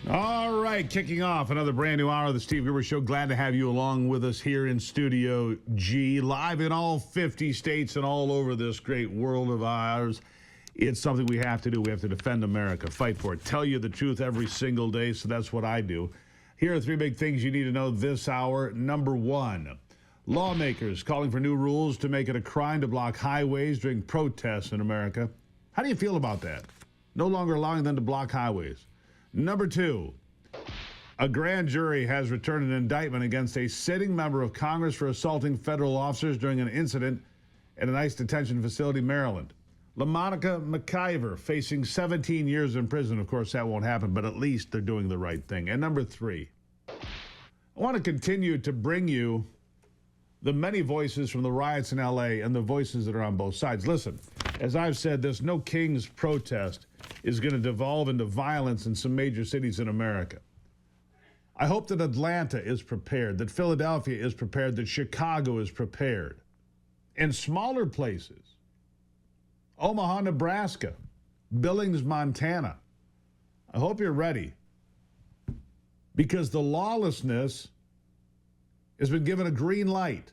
All right, kicking off another brand new hour of the Steve Gruber Show. Glad to have you along with us here in Studio G, live in all 50 states and all over this great world of ours. It's something we have to do. We have to defend America, fight for it, tell you the truth every single day, so that's what I do. Here are three big things you need to know this hour. Number one, lawmakers calling for new rules to make it a crime to block highways during protests in America. How do you feel about that? No longer allowing them to block highways. Number two, a grand jury has returned an indictment against a sitting member of Congress for assaulting federal officers during an incident at an ICE detention facility in Maryland. LaMonica McIver facing 17 years in prison. Of course, that won't happen, but at least they're doing the right thing. And number three, I want to continue to bring you the many voices from the riots in L.A. and the voices that are on both sides. Listen, as I've said, this No Kings protest is going to devolve into violence in some major cities in America. I hope that Atlanta is prepared, that Philadelphia is prepared, that Chicago is prepared. And smaller places, Omaha, Nebraska, Billings, Montana. I hope you're ready, because the lawlessness has been given a green light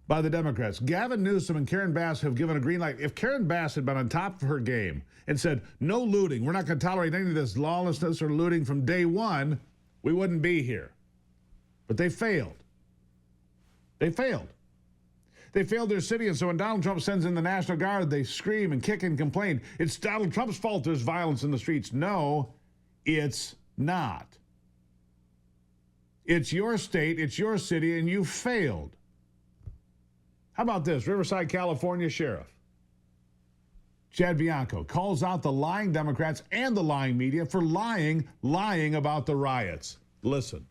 by the Democrats. Gavin Newsom and Karen Bass have given a green light. If Karen Bass had been on top of her game and said, no looting, we're not going to tolerate any of this lawlessness or looting from day one, we wouldn't be here. But they failed. They failed. They failed their city, and so when Donald Trump sends in the National Guard, they scream and kick and complain. It's Donald Trump's fault there's violence in the streets. No, it's not. It's your state, it's your city, and you failed. How about this? Riverside, California Sheriff Chad Bianco calls out the lying Democrats and the lying media for lying about the riots. Listen.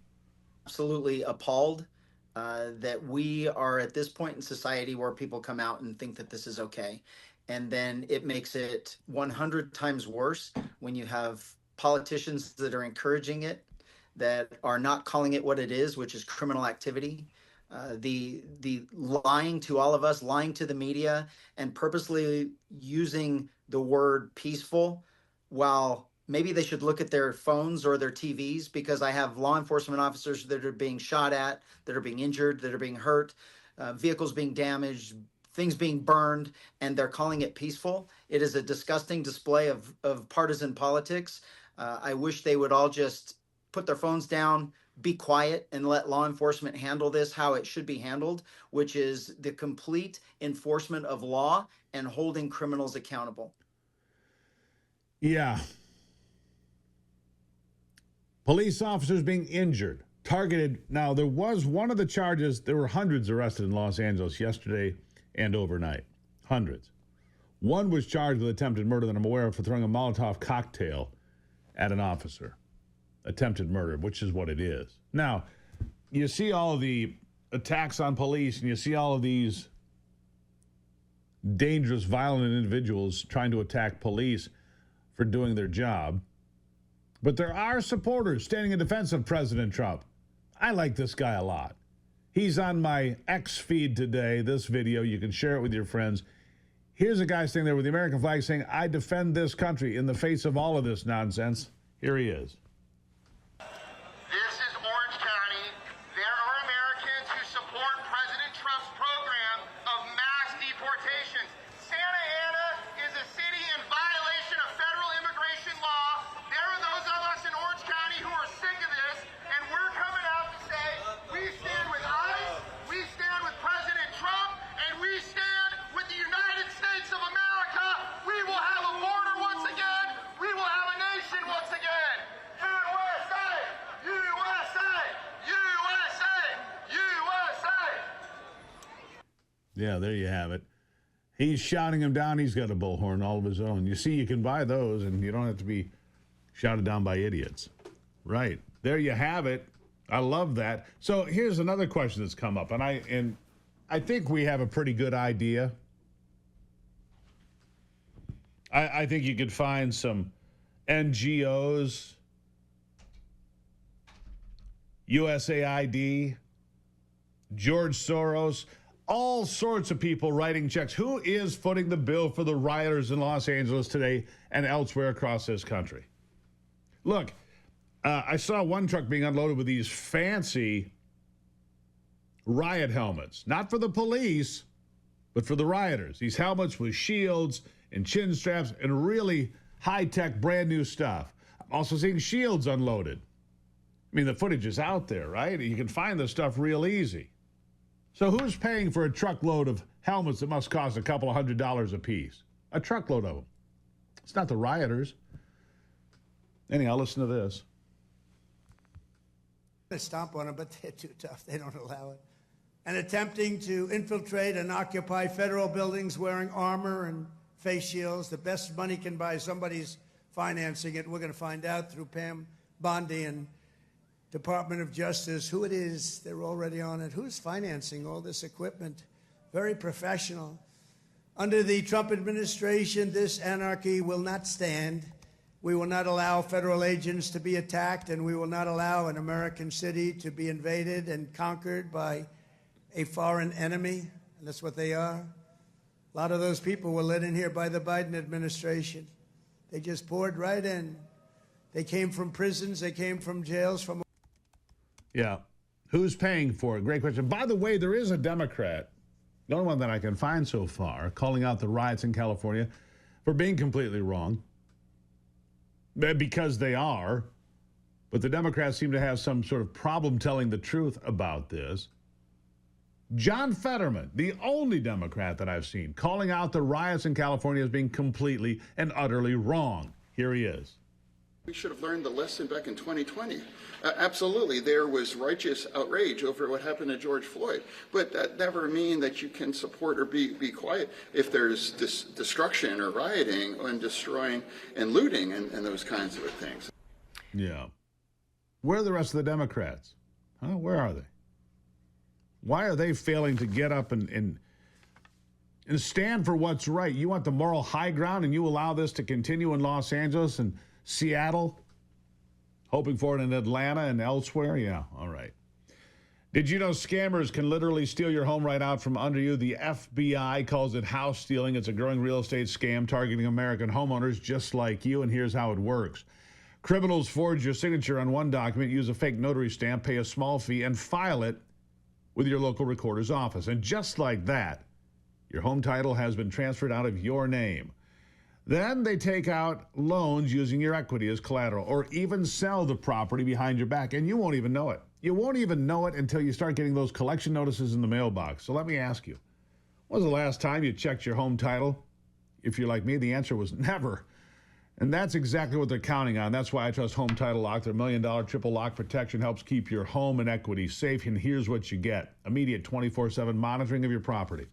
Absolutely appalled that we are at this point in society where people come out and think that this is okay. And then it makes it 100 times worse when you have politicians that are encouraging it, that are not calling it what it is, which is criminal activity. The lying to all of us, lying to the media, and purposely using the word peaceful, while maybe they should look at their phones or their TVs, because I have law enforcement officers that are being shot at, that are being injured, that are being hurt, vehicles being damaged, things being burned, and they're calling it peaceful. It is a disgusting display of partisan politics. I wish they would all just put their phones down, be quiet, and let law enforcement handle this how it should be handled, which is the complete enforcement of law and holding criminals accountable. Yeah. Police officers being injured, targeted. Now, there was one of the charges, there were hundreds arrested in Los Angeles yesterday and overnight. Hundreds. One was charged with attempted murder that I'm aware of for throwing a Molotov cocktail at an officer. Attempted murder, which is what it is. Now, you see all of the attacks on police, and you see all of these dangerous, violent individuals trying to attack police for doing their job. But there are supporters standing in defense of President Trump. I like this guy a lot. He's on my X feed today, this video. You can share it with your friends. Here's a guy standing there with the American flag saying, I defend this country in the face of all of this nonsense. Here he is. Yeah, there you have it. He's shouting him down. He's got a bullhorn all of his own. You see, you can buy those, and you don't have to be shouted down by idiots. Right. There you have it. I love that. So here's another question that's come up, and I think we have a pretty good idea. I think you could find some NGOs, USAID, George Soros, all sorts of people writing checks. Who is footing the bill for the rioters in Los Angeles today and elsewhere across this country? Look, I saw one truck being unloaded with these fancy riot helmets, not for the police, but for the rioters. These helmets with shields and chin straps and really high-tech, brand-new stuff. I'm also seeing shields unloaded. I mean, the footage is out there, right? You can find this stuff real easy. So who's paying for a truckload of helmets that must cost a couple of $100s a piece? A truckload of them. It's not the rioters. Anyhow, listen to this. They stomp on them, but they're too tough. They don't allow it. And attempting to infiltrate and occupy federal buildings wearing armor and face shields. The best money can buy, somebody's financing it. We're going to find out through Pam Bondi and Department of Justice who it is. They're already on it. Who's financing all this equipment? Very professional. Under the Trump administration, this anarchy will not stand. We will not allow federal agents to be attacked, and we will not allow an American city to be invaded and conquered by a foreign enemy, and that's what they are. A lot of those people were let in here by the Biden administration. They just poured right in. They came from prisons, they came from jails, from... Yeah. Who's paying for it? Great question. By the way, there is a Democrat, the only one that I can find so far, calling out the riots in California for being completely wrong. Because they are. But the Democrats seem to have some sort of problem telling the truth about this. John Fetterman, the only Democrat that I've seen, calling out the riots in California as being completely and utterly wrong. Here he is. We should have learned the lesson back in 2020. Absolutely, there was righteous outrage over what happened to George Floyd, but that never means that you can support or be quiet if there's destruction or rioting and destroying and looting and those kinds of things. Yeah. Where are the rest of the Democrats? Huh? Where are they? Why are they failing to get up and stand for what's right? You want the moral high ground, and you allow this to continue in Los Angeles and Seattle, hoping for it in Atlanta and elsewhere? Yeah, all right. Did you know scammers can literally steal your home right out from under you? The FBI calls it house stealing. It's a growing real estate scam targeting American homeowners just like you, and here's how it works. Criminals forge your signature on one document, use a fake notary stamp, pay a small fee, and file it with your local recorder's office. And just like that, your home title has been transferred out of your name. Then they take out loans using your equity as collateral, or even sell the property behind your back, and you won't even know it. You won't even know it until you start getting those collection notices in the mailbox. So let me ask you, when was the last time you checked your home title? If you're like me, the answer was never. And that's exactly what they're counting on. That's why I trust Home Title Lock. Their $1 million triple lock protection helps keep your home and equity safe. And here's what you get: immediate 24/7 monitoring of your property,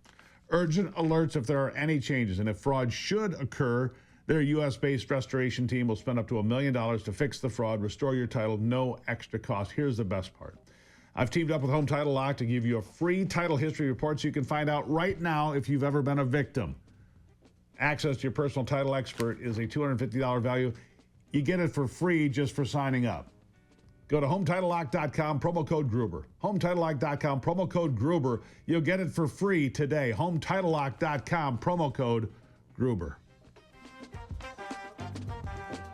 urgent alerts if there are any changes, and if fraud should occur, their U.S.-based restoration team will spend up to $1 million to fix the fraud, restore your title, no extra cost. Here's the best part. I've teamed up with Home Title Lock to give you a free title history report so you can find out right now if you've ever been a victim. Access to your personal title expert is a $250 value. You get it for free just for signing up. Go to HometitleLock.com, promo code Gruber. HometitleLock.com, promo code Gruber. You'll get it for free today. HometitleLock.com, promo code Gruber.